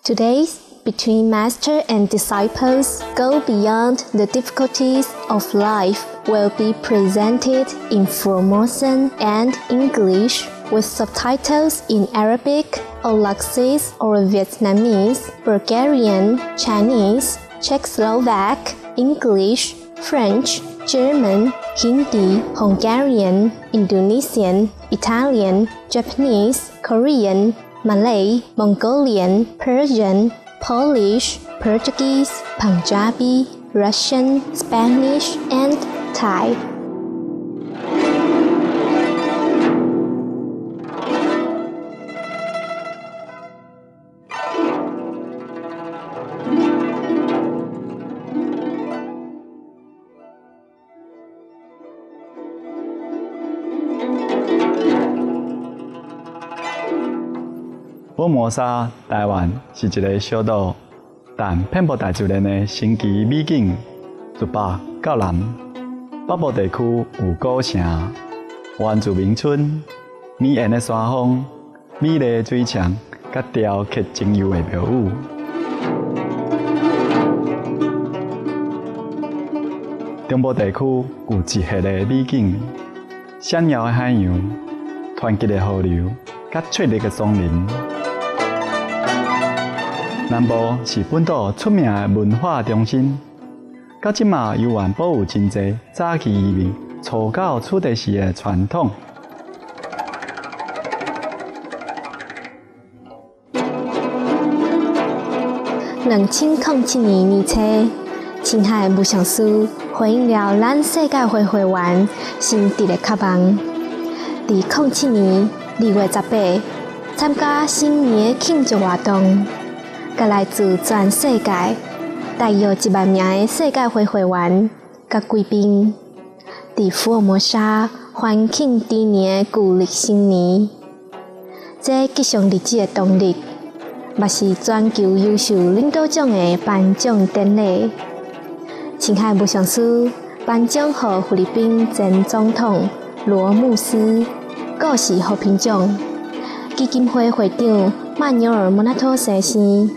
Today's Between Master and Disciples Go Beyond the Difficulties of Life will be presented in Formosan and English with subtitles in Arabic, Olaxese or Vietnamese, Bulgarian, Chinese, Czechoslovak, English, French, German, Hindi, Hungarian, Indonesian, Italian, Japanese, Korean, Malay, Mongolian, Persian, Polish, Portuguese, Punjabi, Russian, Spanish, and Thai.宝摩沙台湾是一个小岛，但遍布大自然的神奇美景，自北到南。北部地区有古城、原住民村、美艳的山峰、美丽的水墙，甲雕刻精幽的庙宇。中部地区有一系的美景，闪耀的海洋、湍急的河流，甲翠绿的松林。南部是本岛出名的文化中心，到即嘛犹原保有真侪早期移民初到此地时的传统。2007年初，青海无上师回应了咱世界会员新地的渴望。在2007年2月18参加新年的庆祝活动。甲来自全世界大约1万名的世界会员甲贵宾，伫福尔摩沙欢庆猪年的旧历新年。这吉祥日子的当日，嘛是全球优秀领导奖的颁奖典礼。青海无上师颁奖予菲律宾前总统罗姆斯，故事和平奖基金会会长曼纽尔莫纳托先生。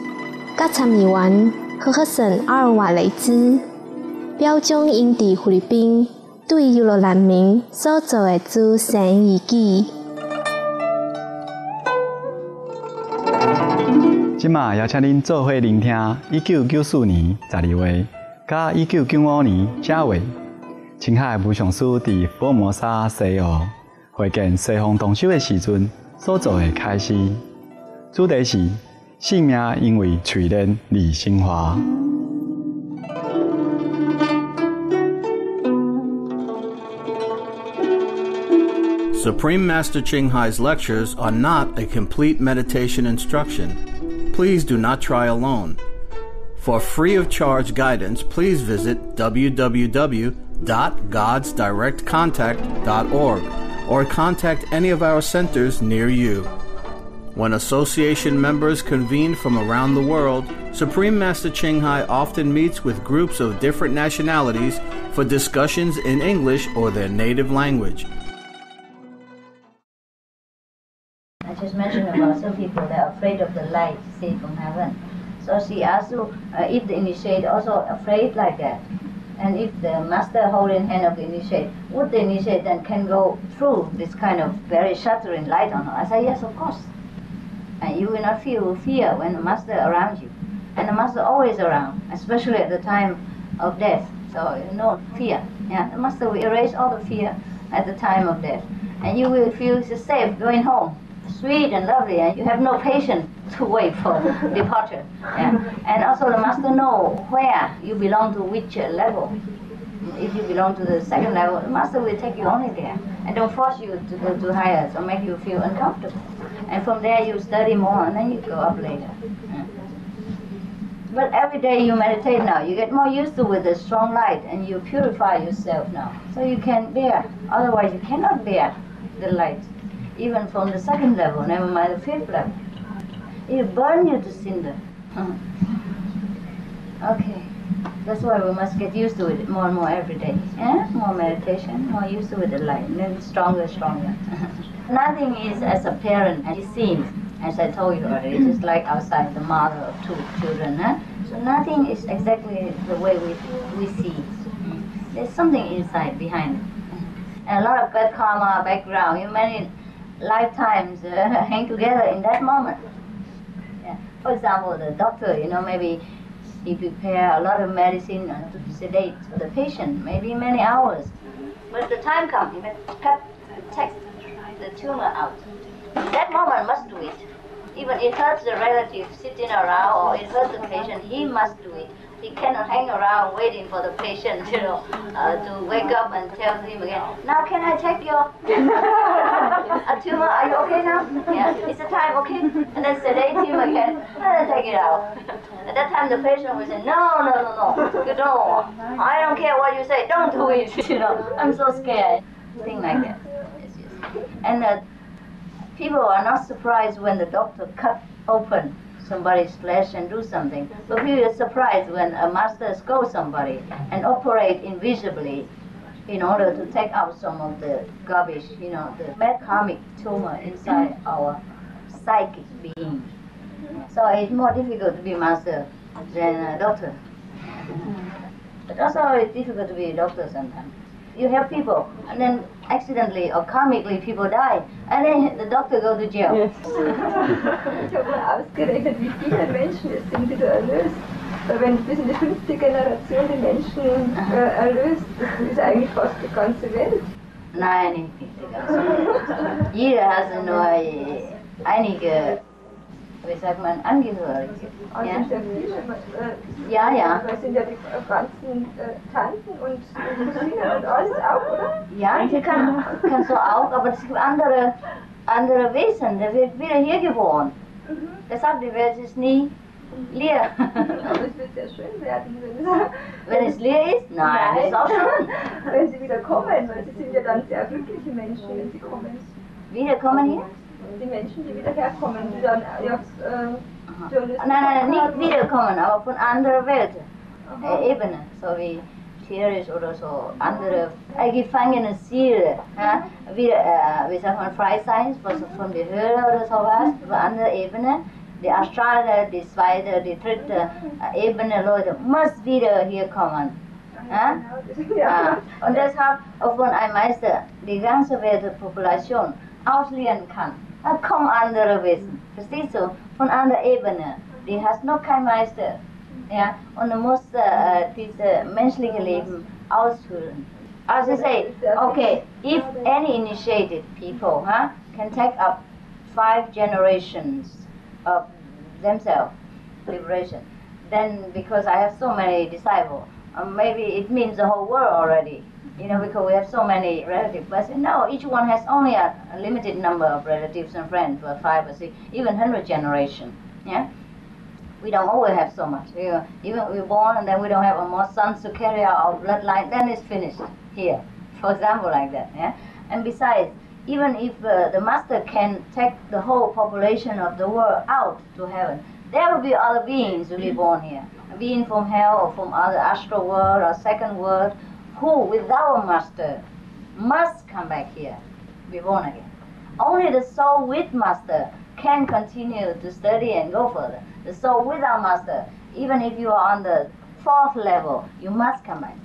甲参议员赫克森阿尔瓦雷兹表彰因伫菲律宾对优罗难民所做的慈善义举。即马邀请恁做伙聆听1994年12月甲1995年正月，青海无上师伫福尔摩沙西澳会见西方同修的时阵所做的开示，主题是。生命因为淬炼而升华。Supreme Master Ching Hai's lectures are not a complete meditation instruction. Please do not try alone. For free of charge guidance, please visit www.godsdirectcontact.org or contact any of our centers near you. When association members convene from around the world, Supreme Master Ching Hai often meets with groups of different nationalities for discussions in English or their native language. I just mentioned about some people that are afraid of the light, see, from heaven. So she asked if the initiate also afraid like that. And if the master holding hand of the initiate, would the initiate then can go through this kind of very shattering light on her? I said, yes, of course. And you will not feel fear when the master around you. And the master always around, especially at the time of death. So no fear. Yeah, the master will erase all the fear at the time of death. And you will feel safe going home. Sweet and lovely, and you have no patience to wait for departure. Yeah. And also the master know where you belong to which level. If you belong to the second level, the master will take you only there and don't force you to go to higher or make you feel uncomfortable. And from there you study more and then you go up later. Yeah. But every day you meditate now, you get more used to with the strong light and you purify yourself now. So you can bear, otherwise you cannot bear the light. Even from the second level, never mind the fifth level. It will burn you to cinder. Okay. That's why we must get used to it more and more every day. Yeah? More meditation, more used to it the light, and then stronger. Nothing is as apparent as it seems. as I told you already, just like outside the mother of two children. Huh? So nothing is exactly the way we see. There's something inside, behind it. And a lot of bad karma background, many lifetimes hang together in that moment. Yeah. For example, the doctor, maybe he prepare a lot of medicine to sedate the patient, maybe many hours. But the time comes, he must take the tumor out. In that moment, must do it. Even it hurts the relative sitting around or it hurts the patient, he must do it. He cannot hang around waiting for the patient, to wake up and tell him again, now can I take your a tumor? Are you okay now? Yeah, it's the time, okay? And then sedate him again, and then take it out. At that time the patient will say, no, you don't. I don't care what you say, don't do it. I'm so scared. Thing like that. Yes. And people are not surprised when the doctor cut open somebody's flesh and do something. But people are surprised when a master scolds somebody and operate invisibly in order to take out some of the garbage, the bad karmic tumor inside our psychic being. So it's more difficult to be master than a doctor. But also it's difficult to be a doctor sometimes. You help people, and then accidentally or karmically people die, and then the doctor go to jail. Yes. Ich habe mal ausgerechnet, wie viele Menschen es sind, die du erlöst. Weil wenn du bis in die 5. Generation die Menschen erlöst, das ist eigentlich fast die ganze Welt. Nein, nicht die ganze Welt. Jeder hat nur einige, wie sagt man, Angehörige. Ja? Ja. Das sind ja die ganzen Tanten und Cousinen und alles auch, oder? Ja, kannst du auch, aber es gibt andere Wesen. Der wird wieder hier geboren. Deshalb, die Welt ist nie leer. Aber es wird sehr schön werden, wenn es leer ist? Nein, das ist auch schön. Wenn sie wieder kommen, weil sie sind ja dann sehr glückliche Menschen, wenn sie kommen. Wiederkommen hier? Die Menschen, die wieder herkommen, die dann nein, nicht wiederkommen, aber von anderer Welt, Ebene, so wie Tierisch oder so, andere gefangene Seele, wie sagt man, Freiseins, von der Höhle oder sowas, von anderer Ebene, die Astrale, die 2., die 3. Ebene Leute, muss wieder hier kommen. Und deshalb, obwohl ein Meister die ganze Weltpopulation ausleeren kann, da kommen andere Wesen, verstehst du? Von anderer Ebene, die hat noch kein Meister, und muss dieses menschliche Leben ausfüllen. As I say, okay, if any initiated people can take up 5 generations of themselves, liberation, then because I have so many disciples, maybe it means the whole world already. Because we have so many relatives. But no, each one has only a limited number of relatives and friends, for 5 or 6, even 100 generations. Yeah, we don't always have so much. Even we're born and then we don't have more sons to carry out our bloodline. Then it's finished here, for example, like that. Yeah, and besides, even if the master can take the whole population of the world out to heaven, there will be other beings who will be born here, a being from hell or from other astral world or second world, who, without a master, must come back here, be born again. Only the soul with master can continue to study and go further. The soul without master, even if you are on the 4th level, you must come back.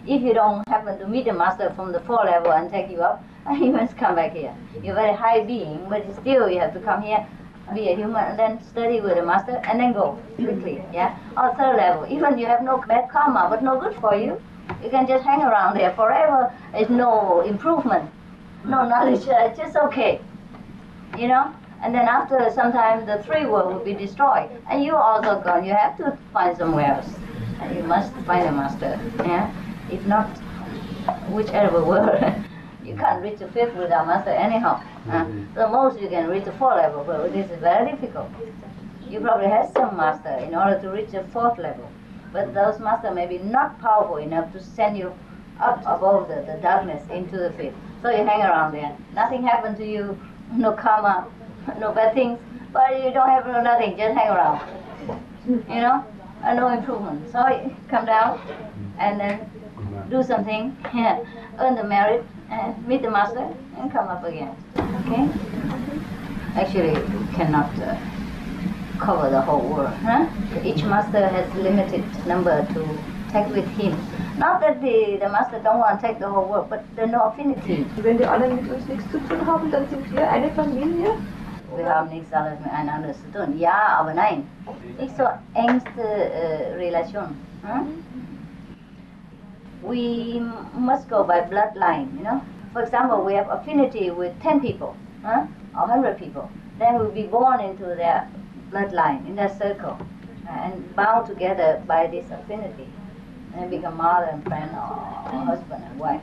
If you don't happen to meet the master from the 4th level and take you up, you must come back here. You're a very high being, but still you have to come here, be a human, and then study with the master, and then go quickly. Yeah. Or 3rd level, even you have no bad karma, but no good for you. You can just hang around there forever. There's no improvement, no knowledge, just okay. And then after some time, the 3 world will be destroyed. And you also gone. You have to find somewhere else. And you must find a master. Yeah? If not, whichever world. You can't reach the 5th without master anyhow. The most you can reach the 4th level, but this is very difficult. You probably have some master in order to reach the 4th level. But those masters may be not powerful enough to send you up above the darkness into the 5th. So you hang around there. Nothing happened to you, no karma, no bad things, but you don't have nothing, just hang around. And no improvement. So you come down and then do something, earn the merit, and meet the master, and come up again. Okay? Actually, cannot cover the whole world. Huh? Each master has limited number to take with him. Not that the master don't want to take the whole world, but there's no affinity. Wenn die anderen mit uns nichts zu tun haben, dann sind wir eine Familie. Wir haben nichts alles miteinander zu tun. Ja, aber nein. Nicht so engste Relation. Huh? We must go by bloodline, you know. For example, we have affinity with 10 people, or 100 people. Then we'll be born into their bloodline, in their circle, and bound together by this affinity, and become mother and friend, or husband and wife.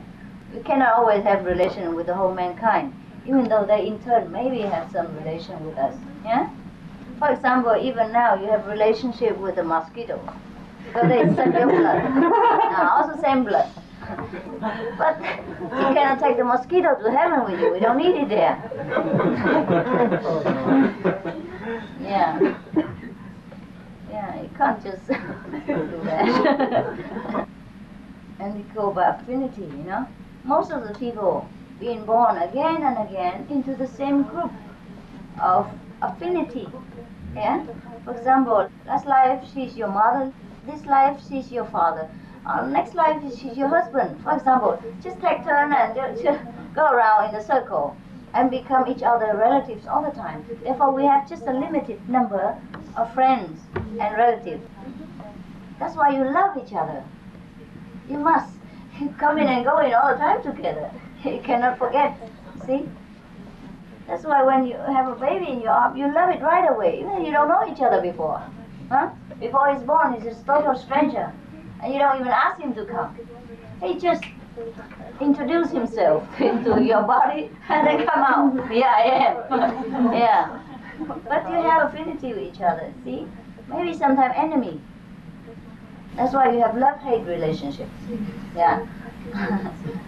We cannot always have relation with the whole mankind, even though they in turn maybe have some relation with us. Yeah. For example, even now you have relationship with the mosquito, because they suck your blood. Also same blood. But you cannot take the mosquito to heaven with you. We don't need it there. Yeah. Yeah, you can't just do that. And we go by affinity, you know. Most of the people being born again and again into the same group of affinity. Yeah. For example, last life she's your mother. This life she's your father. Next life she's your husband. For example, just take turn and just go around in the circle and become each other relatives all the time. Therefore, we have just a limited number of friends and relatives. That's why you love each other. You must come in and go in all the time together. You cannot forget. See? That's why when you have a baby in your arm, you love it right away. Even you don't know each other before. Huh? Before he's born, he's a total stranger. And you don't even ask him to come. He just introduce himself into your body and then come out. Yeah, I am. Yeah. But you have affinity with each other, see? Maybe sometimes enemy. That's why you have love-hate relationships. Yeah.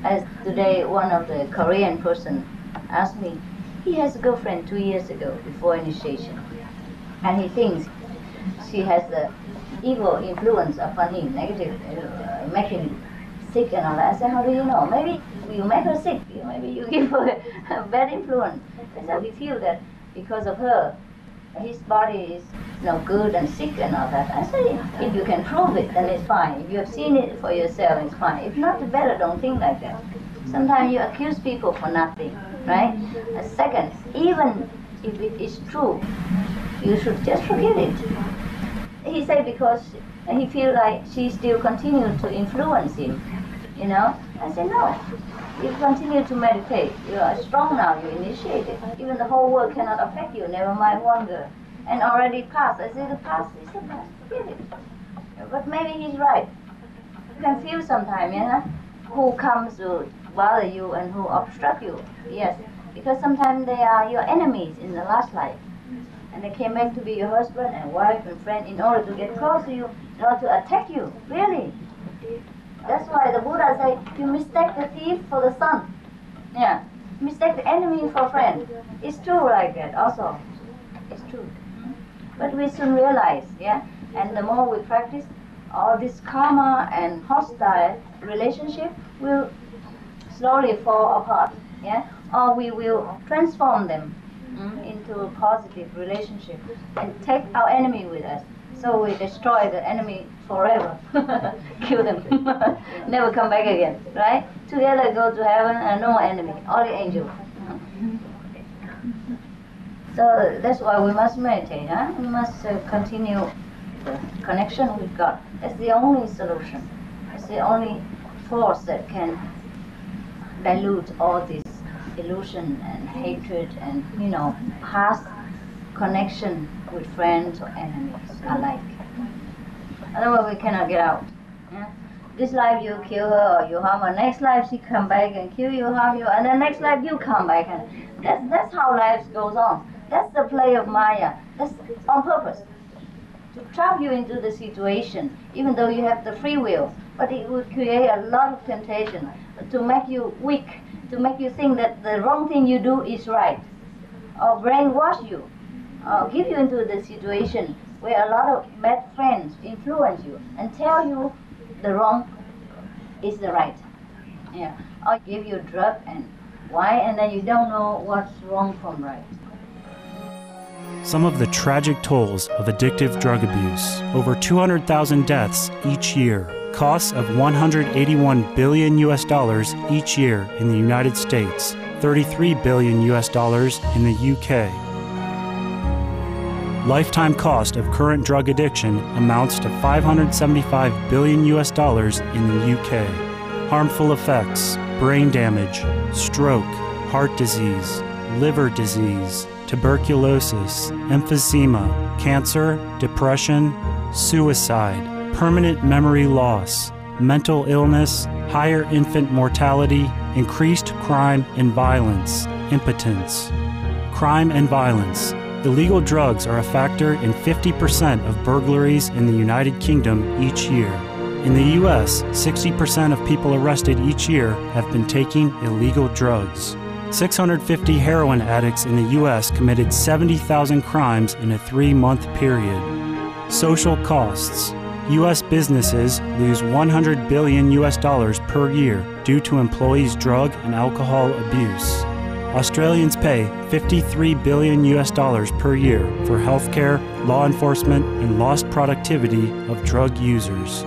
As today, one of the Korean person asked me, he has a girlfriend 2 years ago before initiation. And he thinks she has the evil influence upon him, negative, make him sick and all that. I said, how do you know? Maybe you make her sick. Maybe you give her a bad influence. I said, we feel that because of her, his body is good and sick and all that. I say, if you can prove it, then it's fine. If you have seen it for yourself, it's fine. If not, better don't think like that. Sometimes you accuse people for nothing, right? Second, even if it is true, you should just forget it. He said because he feels like she still continues to influence him, you know. I said, no. You continue to meditate. You are strong now. You initiate it. Even the whole world cannot affect you. Never mind one girl. And already passed. I said, the past is the past. Forget it. But maybe he's right. You can feel sometimes, you know, who comes to bother you and who obstruct you. Yes, because sometimes they are your enemies in the last life. And they came back to be your husband and wife and friend in order to get close to you, in order to attack you. Really. That's why the Buddha said, you mistake the thief for the son. Yeah. Mistake the enemy for friend. It's true like that also. It's true. But we soon realize, yeah, and the more we practice, all this karma and hostile relationship will slowly fall apart, yeah, or we will transform them into a positive relationship and take our enemy with us. So we destroy the enemy forever, kill them, never come back again, right? Together go to heaven and no enemy, only angels. So that's why we must meditate, huh? We must continue the connection with God. That's the only solution. It's the only force that can dilute all this illusion and hatred and, past connection with friends or enemies alike. Otherwise we cannot get out. Yeah? This life you kill her or you harm her, next life she come back and kill you, harm you, and then next life you come back. And that's how life goes on. That's the play of Maya. That's on purpose. To trap you into the situation, even though you have the free will. But it would create a lot of temptation to make you weak, to make you think that the wrong thing you do is right, or brainwash you, or give you into the situation where a lot of bad friends influence you and tell you the wrong is the right. Yeah. Or give you drug and wine, and then you don't know what's wrong from right. Some of the tragic tolls of addictive drug abuse. Over 200,000 deaths each year. Costs of $181 billion each year in the United States. $33 billion in the UK. Lifetime cost of current drug addiction amounts to $575 billion in the UK. Harmful effects: brain damage, stroke, heart disease, liver disease, tuberculosis, emphysema, cancer, depression, suicide, permanent memory loss, mental illness, higher infant mortality, increased crime and violence, impotence. Crime and violence. Illegal drugs are a factor in 50% of burglaries in the United Kingdom each year. In the U.S., 60% of people arrested each year have been taking illegal drugs. 650 heroin addicts in the U.S. committed 70,000 crimes in a 3-month period. Social costs. U.S. businesses lose $100 billion per year due to employees' drug and alcohol abuse. Australians pay $53 billion per year for healthcare, law enforcement, and lost productivity of drug users.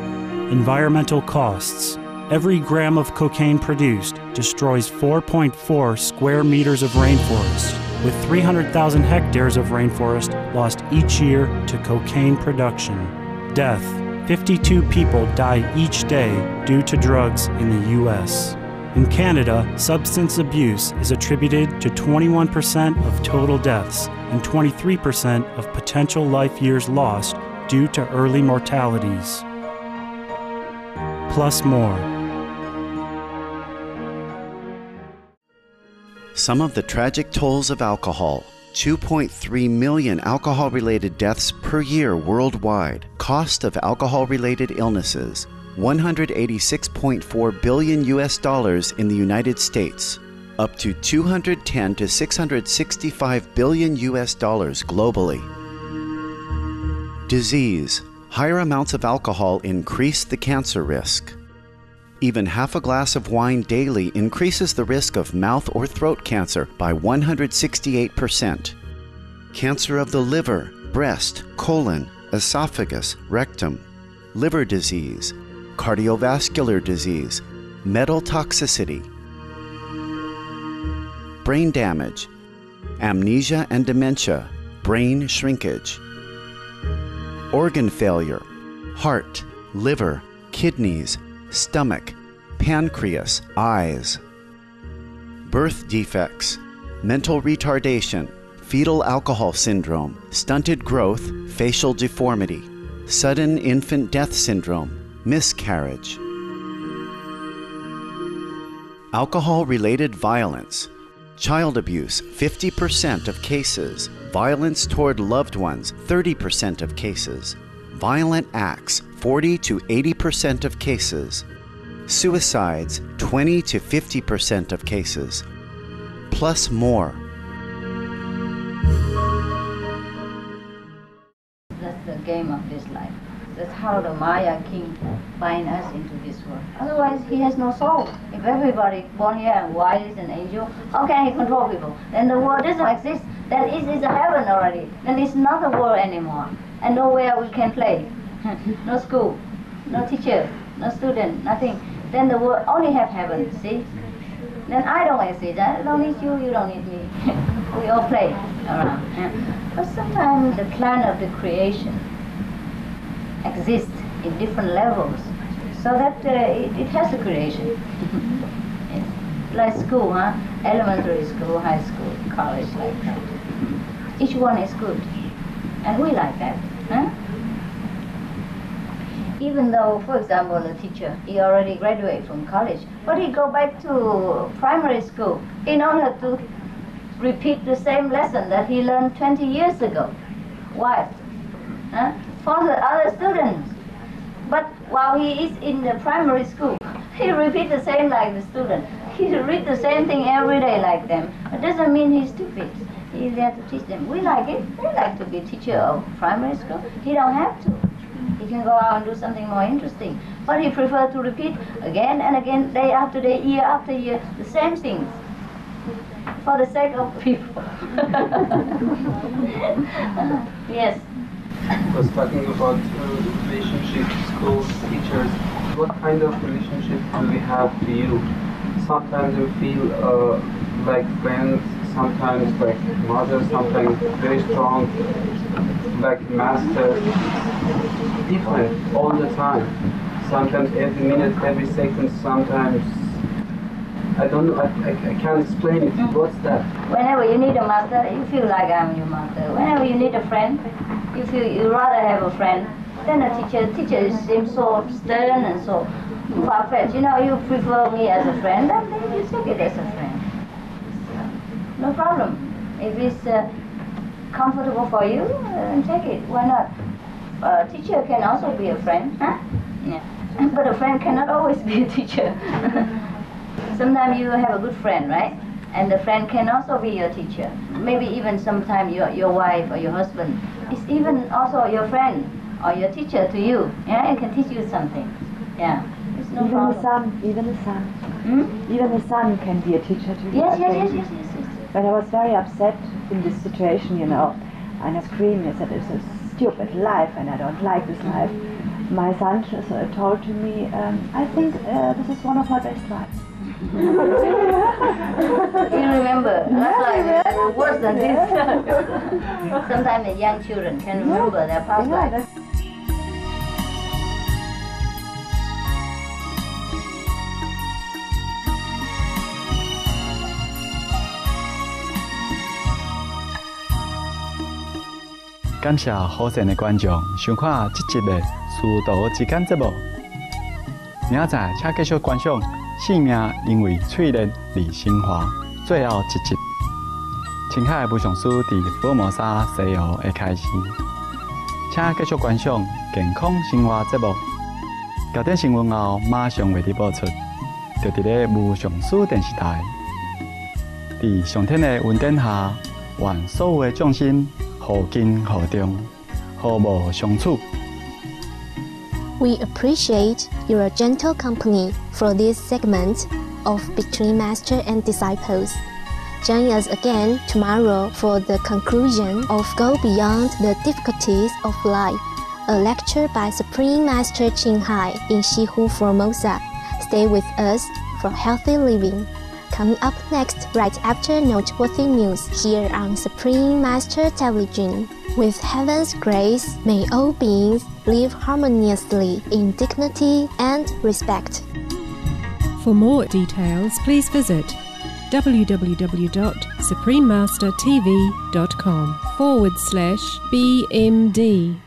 Environmental costs. Every gram of cocaine produced destroys 4.4 square meters of rainforest, with 300,000 hectares of rainforest lost each year to cocaine production. Death. 52 people die each day due to drugs in the U.S. In Canada, substance abuse is attributed to 21% of total deaths and 23% of potential life years lost due to early mortalities. Plus more. Some of the tragic tolls of alcohol. 2.3 million alcohol-related deaths per year worldwide. Cost of alcohol-related illnesses. $186.4 billion in the United States. Up to $210 to $665 billion globally. Disease. Higher amounts of alcohol increase the cancer risk. Even half a glass of wine daily increases the risk of mouth or throat cancer by 168%. Cancer of the liver, breast, colon, esophagus, rectum. Liver disease. Cardiovascular disease. Metal toxicity. Brain damage. Amnesia and dementia. Brain shrinkage. Organ failure. Heart, liver, kidneys, stomach, pancreas, eyes. Birth defects, mental retardation, fetal alcohol syndrome, stunted growth, facial deformity, sudden infant death syndrome, miscarriage. Alcohol-related violence, child abuse, 50% of cases, violence toward loved ones, 30% of cases, violent acts, 40 to 80% of cases, suicides, 20 to 50% of cases, plus more. That's the game of this life. That's how the Maya king bind us into this world. Otherwise, he has no soul. If everybody born here and white is an angel, how can he control people? Then the world doesn't exist. That is a heaven already. Then it's not a world anymore. And nowhere we can play. No school, no teacher, no student, nothing. Then the world only have heaven, see? Then I don't exist. I don't need you, you don't need me. We all play around. But sometimes the plan of the creation exists in different levels, so that it has a creation. Like school, huh? Elementary school, high school, college, like that. Each one is good, and we like that. Huh? Even though, for example, the teacher, he already graduated from college, but he go back to primary school in order to repeat the same lesson that he learned 20 years ago. Why? Huh? For the other students. But while he is in the primary school, he repeats the same like the student. He reads the same thing every day like them. It doesn't mean he's stupid. He's there to teach them. We like it. We like to be teacher of primary school. He don't have to. He can go out and do something more interesting. But he prefers to repeat again and again, day after day, year after year, the same things. for the sake of people. Yes. I was talking about relationships, schools, teachers. What kind of relationship do we have to you? Sometimes we feel like friends, sometimes like mother, sometimes very strong, like master. Different all the time. Sometimes every minute, every second, sometimes I don't know, I can't explain it. What's that? Whenever you need a master, you feel like I'm your master. Whenever you need a friend, you feel you rather have a friend than a teacher. Teacher seems so stern and so far-fetched. You know, you prefer me as a friend, then you take it as a friend. No problem. If it's comfortable for you, take it. Why not? A teacher can also be a friend, huh? Yeah. But a friend cannot always be a teacher. Sometimes you have a good friend, right? And the friend can also be your teacher. Maybe even sometimes your wife or your husband is even also your friend or your teacher to you. Yeah, it can teach you something. Yeah, it's no problem. Even the son can be a teacher to you. Yes. But I was very upset in this situation, you know, and I screamed. I said, "It's a stupid life, and I don't like this life." My son told to me, "I think this is one of my best lives." You remember, not like worse than this. Sometimes the young children can remember their past life. 感谢好善的观众收看这集的师徒之间节目。明仔请继续观赏《生命因为淬炼而升华》最后一集。青海无上师伫福尔摩沙西游的开始，请继续观赏健康生活节目。焦点新闻后马上为你播出，就伫咧无上师电视台。伫上天的恩典下，愿所有的众生互敬互重，互无相处。 We appreciate your gentle company for this segment of Between Master and Disciples. Join us again tomorrow for the conclusion of Go Beyond the Difficulties of Life, a lecture by Supreme Master Ching Hai in Shihu, Formosa. Stay with us for healthy living. Coming up next, right after noteworthy news here on Supreme Master Television. With heaven's grace, may all beings live harmoniously in dignity and respect. For more details, please visit www.suprememastertv.com/BMD.